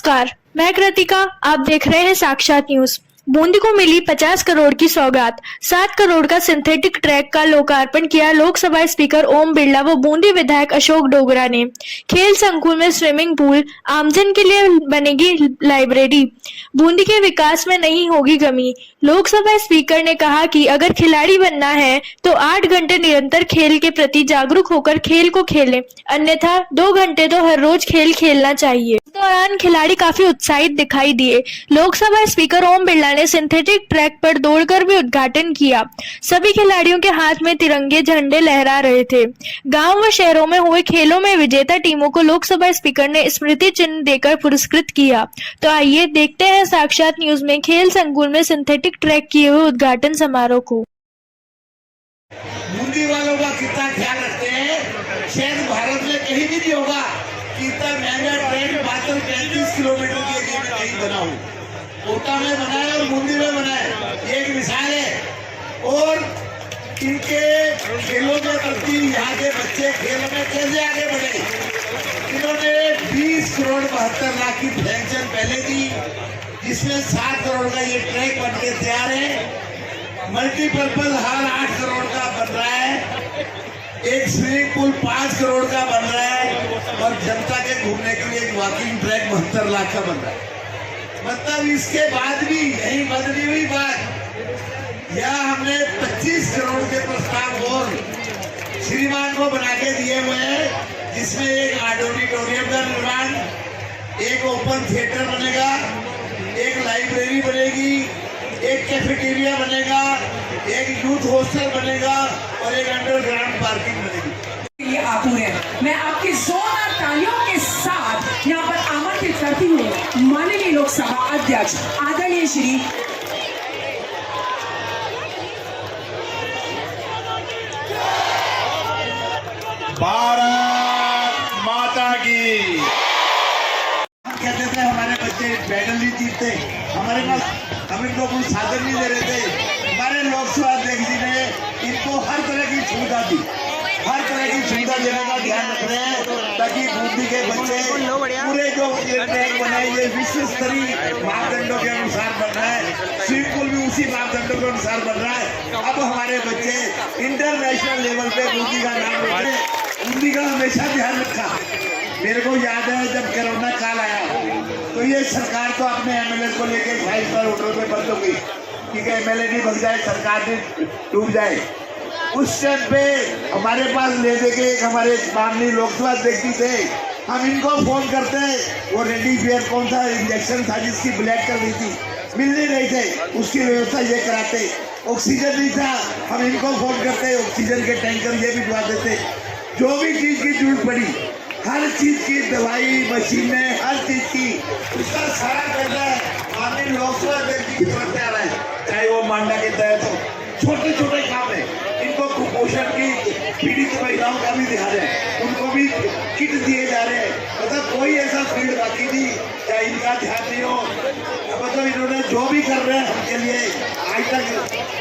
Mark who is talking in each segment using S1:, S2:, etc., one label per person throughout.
S1: नमस्कार, मैं कृतिका। आप देख रहे हैं साक्षात न्यूज। बूंदी को मिली 50 करोड़ की सौगात। 7 करोड़ का सिंथेटिक ट्रैक का लोकार्पण किया लोकसभा स्पीकर ओम बिरला व बूंदी विधायक अशोक डोगरा ने। खेल संकुल में स्विमिंग पूल, आमजन के लिए बनेगी लाइब्रेरी। बूंदी के विकास में नहीं होगी कमी। लोकसभा स्पीकर ने कहा कि अगर खिलाड़ी बनना है तो 8 घंटे निरंतर खेल के प्रति जागरूक होकर खेल को खेलें, अन्यथा 2 घंटे तो हर रोज खेल खेलना चाहिए। इस दौरान खिलाड़ी काफी उत्साहित दिखाई दिए। लोकसभा स्पीकर ओम बिरला ने सिंथेटिक ट्रैक पर दौड़कर भी उद्घाटन किया। सभी खिलाड़ियों के हाथ में तिरंगे झंडे लहरा रहे थे। गांव व शहरों में हुए खेलों में विजेता टीमों को लोकसभा स्पीकर ने स्मृति चिन्ह देकर पुरस्कृत किया। तो आइए देखते हैं साक्षात न्यूज में खेल संकुल में सिंथेटिक ट्रैक किए हुए उद्घाटन समारोह को।
S2: बूंदी वालों का कितना ख्याल रखते हैं, शायद भारत में कहीं भी नहीं होगा कि इतना महंगा ट्रैक मात्र 35 किलोमीटर के एरिया में कहीं बना हो। कोटा में बना है और बूंदी में बना है, ये एक मिसाल है। और इनके खेलों के प्रति यहाँ के बच्चे खेल में कैसे आगे बढ़े। इन्होंने 20 करोड़ 72 लाख की सैंक्शन पहले दी, जिसमें 7 करोड़ का ये ट्रैक बन के तैयार है। मल्टीपर्पज हॉल 8 करोड़ का बन रहा है। एक स्विमिंग पूल 5 करोड़ का बन रहा है और जनता के घूमने के लिए एक वॉकिंग ट्रैक 72 लाख का बन रहा है। मतलब इसके बाद भी यही बदली हुई बात, यहाँ हमने 25 करोड़ के प्रस्ताव और श्रीमान को बना के दिए हुए हैं, जिसमें एक ऑडिटोरियम का निर्माण, एक ओपन थिएटर बनेगा, एक लाइब्रेरी बनेगी, एक कैफेटेरिया बनेगा, एक यूथ हॉस्टल बनेगा और एक अंडरग्राउंड पार्किंग बनेगी।
S3: ये आतुर है। मैं आपकी जोरदार तालियों के साथ यहाँ पर आमंत्रित करती हूँ माननीय लोकसभा अध्यक्ष आदरणीय श्री
S2: भारत माता की। कहते थे हमारे बच्चे मेडल नहीं जीतते, हमारे पास हम इनको कोई साधन नहीं दे रहे थे। हमारे लोकसभा अध्यक्ष जी ने इनको हर तरह की सुविधा दी, हर तरह की सुविधा देने का ध्यान रख रहे हैं, ताकि बूंदी के बच्चे पूरे जो ये ट्रैक बनाए ये विश्व स्तरीय मापदंडों के अनुसार बन रहा है। स्विमिंग पूल भी उसी मापदंडों के अनुसार बन रहा है। अब हमारे बच्चे इंटरनेशनल लेवल पे बूंदी का नाम रोशन, बूंदी का हमेशा ध्यान रखा। मेरे को याद है जब कोरोना काल आया तो ये सरकार तो अपने एमएलए को लेकर 5 स्टार होटल में बंद हो गई कि एमएलए नहीं भग जाए, सरकार नहीं डूब जाए। उस टाइम पे हमारे पास ले दे के एक हमारे माननीय लोकसभा अध्यक्ष थे, हम इनको फोन करते, वो रेमडेसिविर कौन सा इंजेक्शन था जिसकी ब्लैक कर रही थी, मिल नहीं रहे थे, उसकी व्यवस्था ये कराते। ऑक्सीजन नहीं था, हम इनको फोन करते, ऑक्सीजन के टैंकर ये भिजवा देते। जो भी चीज की जरूरत पड़ी, हर चीज की दवाई, मशीनें, हर चीज की, उसका सारा करना माननीय लोकसभा अध्यक्ष की तरफ से आ रहा है। चाहे वो मांडा के तहत हो, छोटे छोटे काम है। इनको कुपोषण की पीड़ित महिलाओं का भी दिखा रहे हैं, उनको भी किट दिए जा रहे हैं। मतलब कोई ऐसा फील्ड बाकी नहीं या इनका ध्यान नहीं हो। मतलब इन्होंने जो भी कर रहे हैं हमके लिए आज तक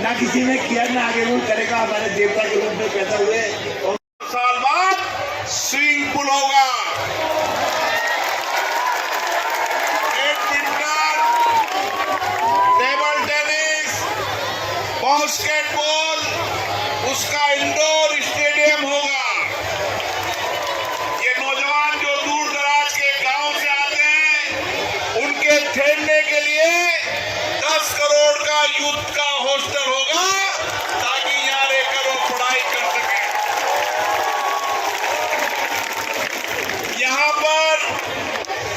S2: ना किसी ने किया, ना आगे वो करेगा। हमारे देवता के रूप में पैदा हुए और साल बाद स्विमिंग पूल होगा, टेबल टेनिस, बास्केटबॉल, उसका इंडोर स्टेडियम होगा। ये नौजवान जो दूर दराज के गांव से आते हैं, उनके ठहरने के लिए 10 करोड़ का यूथ का हॉस्टल होगा, ताकि यहाँ रहकर वो पढ़ाई कर सके। यहाँ पर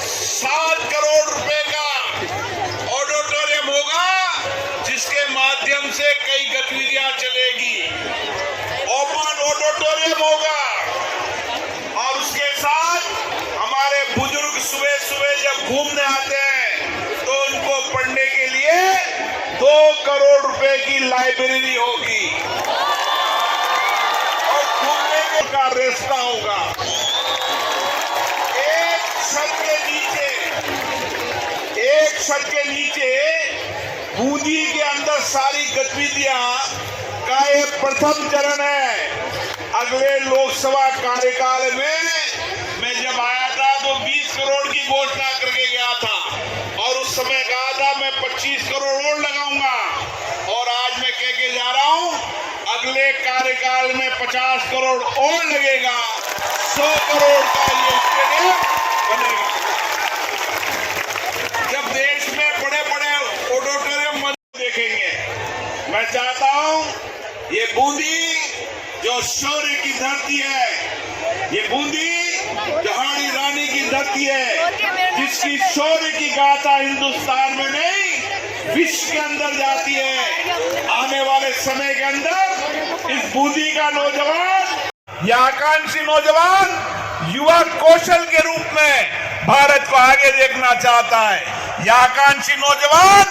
S2: 7 करोड़ रुपए का ऑडिटोरियम होगा, जिसके माध्यम से कई गतिविधियां चलेगी। ओपन ऑडिटोरियम होगा और उसके साथ हमारे बुजुर्ग सुबह सुबह जब घूमने आते हैं तो उनको पढ़ने के लिए 2 करोड़ रुपए की लाइब्रेरी होगी और घूमने का रास्ता होगा। एक छत के नीचे बूंदी के अंदर सारी गतिविधियां का एक प्रथम चरण है। अगले लोकसभा कार्यकाल में मैं जब आया था तो 20 करोड़ की घोषणा करके गया था।
S4: 100 करोड़ का ये स्टेडियम बनेगा। जब देश में बड़े बड़े ऑडिटोरियम देखेंगे, मैं चाहता हूं ये बूंदी जो शौर्य की धरती है, ये बूंदी जहाड़ी रानी की धरती है, जिसकी शौर्य की गाथा हिंदुस्तान में नहीं विश्व के अंदर जाती है। आने वाले समय के अंदर इस बूंदी का नौजवान या आकांक्षी नौजवान युवा कौशल के रूप में भारत को आगे देखना चाहता है। यह आकांक्षी नौजवान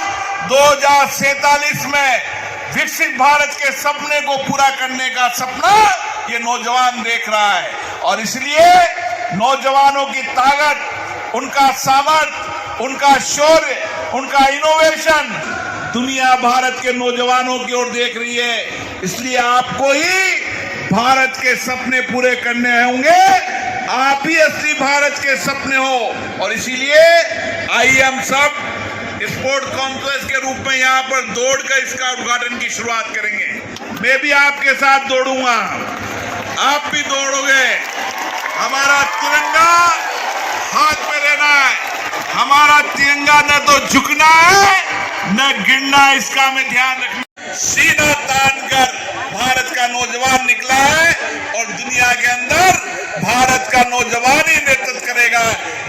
S4: 2047 में विकसित भारत के सपने को पूरा करने का सपना ये नौजवान देख रहा है और इसलिए नौजवानों की ताकत, उनका सामर्थ्य, उनका शौर्य, उनका इनोवेशन दुनिया भारत के नौजवानों की ओर देख रही है। इसलिए आपको ही भारत के सपने पूरे करने होंगे। आप ही असली भारत के सपने हो और इसीलिए आइए हम सब स्पोर्ट कॉम्प्लेक्स के रूप में यहाँ पर दौड़ कर इसका उद्घाटन की शुरुआत करेंगे। मैं भी आपके साथ दौड़ूंगा, आप भी दौड़ोगे। हमारा तिरंगा हाथ में लेना है। हमारा तिरंगा न तो झुकना है न गिरना है, इसका हमें ध्यान रखना। सीना तान कर भारत का नौजवान निकला है और दुनिया के अंदर भारत का नौजवान ही नेतृत्व करेगा।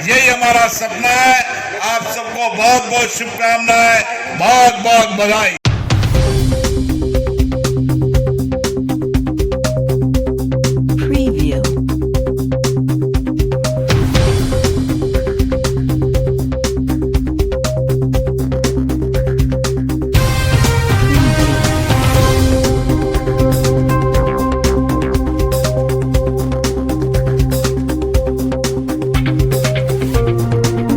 S4: यही हमारा सपना है। आप सबको बहुत बहुत शुभकामनाएं, बहुत बहुत बधाई।
S5: Preview.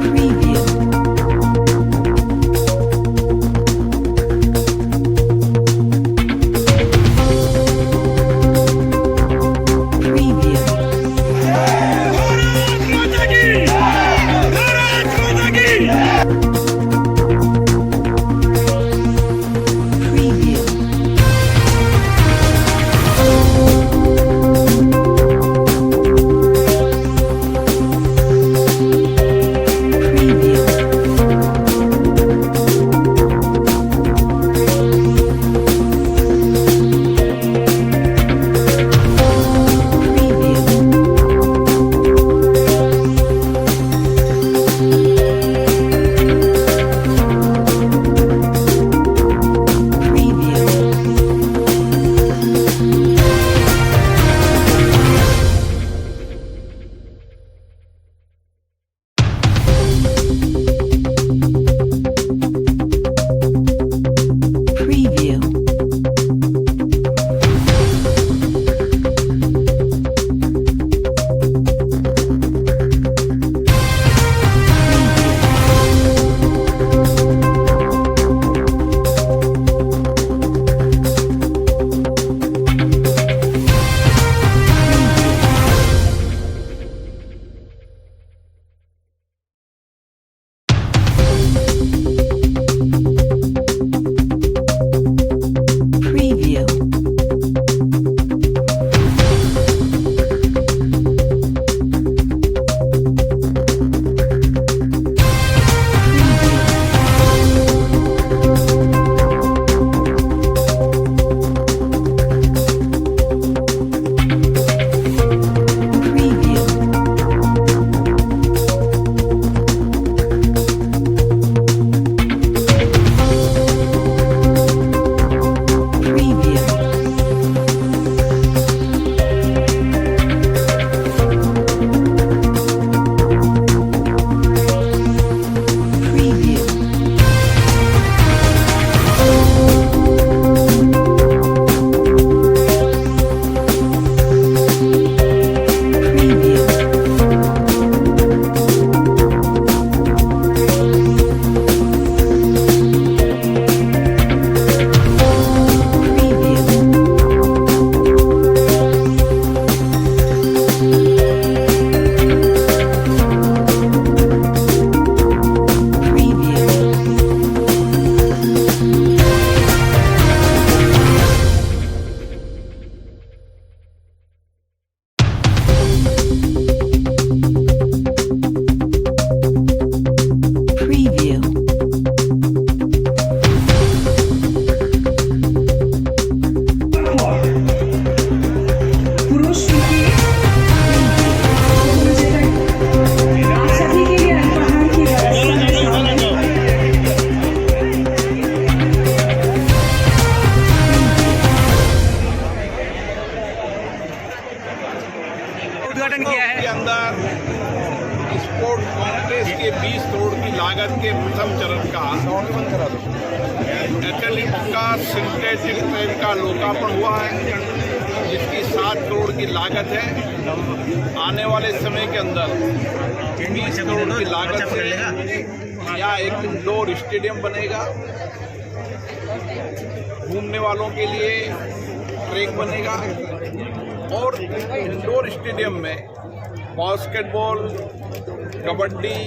S5: Preview.
S4: अंदर स्पोर्ट कॉम्प्लेक्स के 20 करोड़ की लागत के प्रथम चरण का एथलेटिक्स का सिंथेटिक ट्रैक का लोकार्पण हुआ है, जिसकी 7 करोड़ की लागत है। आने वाले समय के अंदर 20 करोड़ की लागत से यहाँ एक इंडोर स्टेडियम बनेगा, घूमने वालों के लिए ट्रैक बनेगा और इंडोर स्टेडियम में basketball, kabaddi,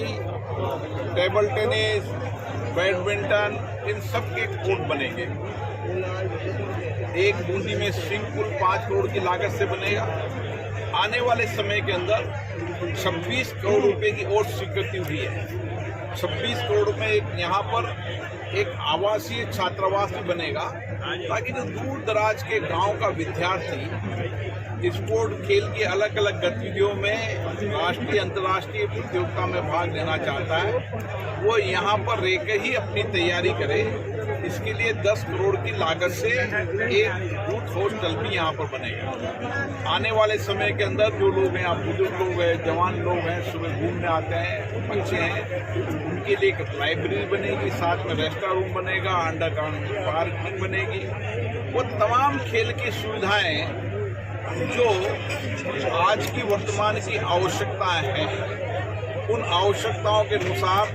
S4: table tennis, badminton, इन सब के कोर्ट बनेंगे। एक बूंदी में स्विमिंग पूल 5 करोड़ की लागत से बनेगा। आने वाले समय के अंदर 26 करोड़ रुपए की और स्वीकृति हुई है। 26 करोड़ में यहाँ पर एक आवासीय छात्रावास भी बनेगा, ताकि जो दूर दराज के गांव का विद्यार्थी स्पोर्ट खेल की अलग अलग गतिविधियों में राष्ट्रीय अंतर्राष्ट्रीय प्रतियोगिता में भाग लेना चाहता है, वो यहाँ पर रहकर ही अपनी तैयारी करे। इसके लिए 10 करोड़ की लागत से एक यूथ हॉस्टल भी यहाँ पर बनेगा। आने वाले समय के अंदर जो लोग हैं, बुजुर्ग लोग हैं, जवान लोग हैं, सुबह घूमने आते हैं, बच्चे हैं, उनके लिए एक लाइब्रेरी बनेगी, साथ में रेस्टोरेंट रूम बनेगा, अंडरग्राउंड पार्किंग बनेगी। वो तमाम खेल की सुविधाएं जो आज की वर्तमान की आवश्यकताएं हैं, उन आवश्यकताओं के अनुसार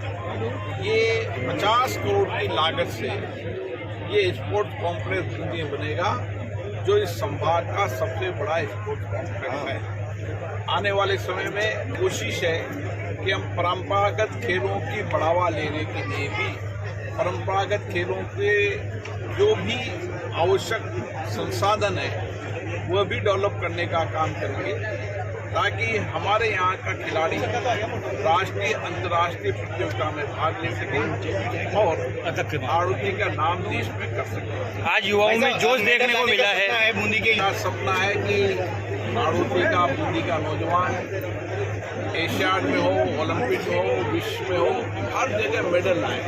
S4: ये 50 करोड़ की लागत से ये स्पोर्ट्स कॉम्प्लेक्स में बनेगा, जो इस संभाग का सबसे बड़ा स्पोर्ट्स कॉम्प्लेक्स है। आने वाले समय में कोशिश है कि हम परंपरागत खेलों की बढ़ावा लेने के लिए भी परंपरागत खेलों के जो भी आवश्यक संसाधन है वह भी डेवलप करने का काम करेंगे, ताकि हमारे यहाँ का खिलाड़ी राष्ट्रीय अंतर्राष्ट्रीय प्रतियोगिता में भाग ले सके और आड़ोती का नाम देश में कर सके।
S6: आज युवाओं में जोश देखने को मिला है।
S4: बूंदी के सपना है कि आड़ोती का, बूंदी का नौजवान एशियाड में हो, ओलंपिक हो, विश्व में हो, हर जगह मेडल लाए।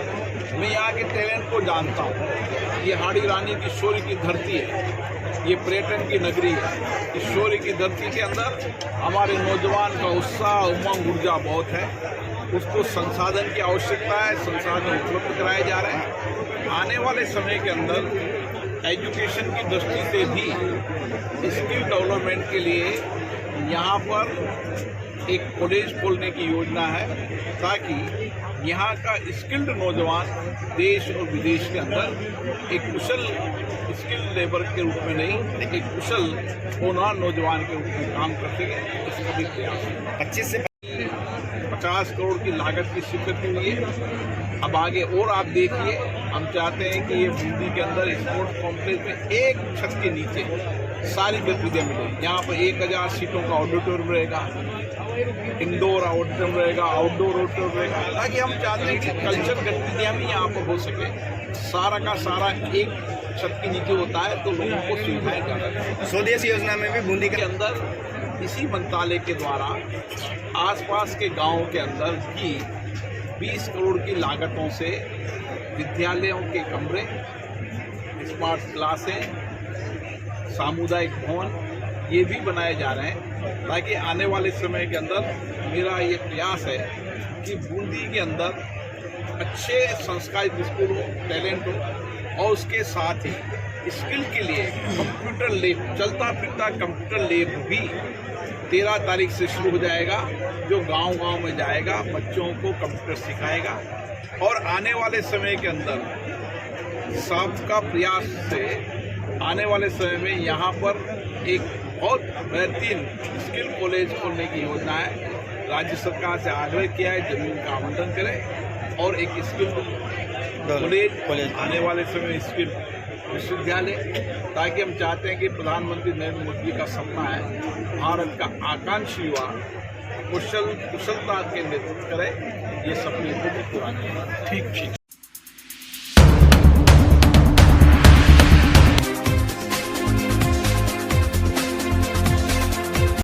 S4: मैं यहाँ के टैलेंट को जानता हूँ। ये हाड़ी रानी किशोरी की धरती है, ये पर्यटन की नगरी है। किशोरी की धरती के अंदर हमारे नौजवान का उत्साह, उमंग, ऊर्जा बहुत है। उसको संसाधन की आवश्यकता है, संसाधन उपलब्ध कराए जा रहे हैं। आने वाले समय के अंदर एजुकेशन की दृष्टि से भी स्किल डेवलपमेंट के लिए यहाँ पर एक कॉलेज खोलने की योजना है, ताकि यहाँ का स्किल्ड नौजवान देश और विदेश के अंदर एक कुशल स्किल लेबर के रूप में नहीं, एक कुशल होनहार नौजवान के रूप में काम कर सके। इसका भी प्रयास है। 25 से 50 करोड़ की लागत की स्वीकृति हुई है। अब आगे और आप देखिए, हम चाहते हैं कि ये बूंदी के अंदर स्पोर्ट्स कॉम्प्लेक्स में एक छत के नीचे सारी गतिविधियाँ मिलेंगी। यहाँ पर 1000 सीटों का ऑडिटोरियम रहेगा, इंडोर ऑडिटोरियम रहेगा, आउटडोर ऑडिटोरियम रहेगा, ताकि हम चाहते हैं कि कल्चर गतिविधियाँ भी यहाँ पर हो सके। सारा का सारा एक छत के नीचे होता है, तो लोगों को सुविधाएं ज़्यादा।
S6: स्वदेश योजना में भी बूंदी
S4: के अंदर इसी मंत्रालय के द्वारा आसपास के गांवों के अंदर भी 20 करोड़ की लागतों से विद्यालयों के कमरे, स्मार्ट क्लासें, सामुदायिक भवन ये भी बनाए जा रहे हैं, ताकि आने वाले समय के अंदर मेरा ये प्रयास है कि बूंदी के अंदर अच्छे संस्कारित स्कूल हो, टैलेंट हो, और उसके साथ ही स्किल के लिए कंप्यूटर लैब, चलता फिरता कंप्यूटर लैब भी 13 तारीख से शुरू हो जाएगा, जो गांव-गांव में जाएगा, बच्चों को कंप्यूटर सिखाएगा। और आने वाले समय के अंदर सबका प्रयास से आने वाले समय में यहाँ पर एक बहुत बेहतरीन स्किल कॉलेज खोलने की योजना है। राज्य सरकार से आग्रह किया है जमीन का आवंटन करें और एक स्किल कॉलेज आने वाले समय स्किल विश्वविद्यालय, ताकि हम चाहते हैं कि प्रधानमंत्री नरेंद्र मोदी का सपना है भारत का आकांक्षी युवा कुशलता के नेतृत्व करे, ये सपने को भी पूरा करें। ठीक।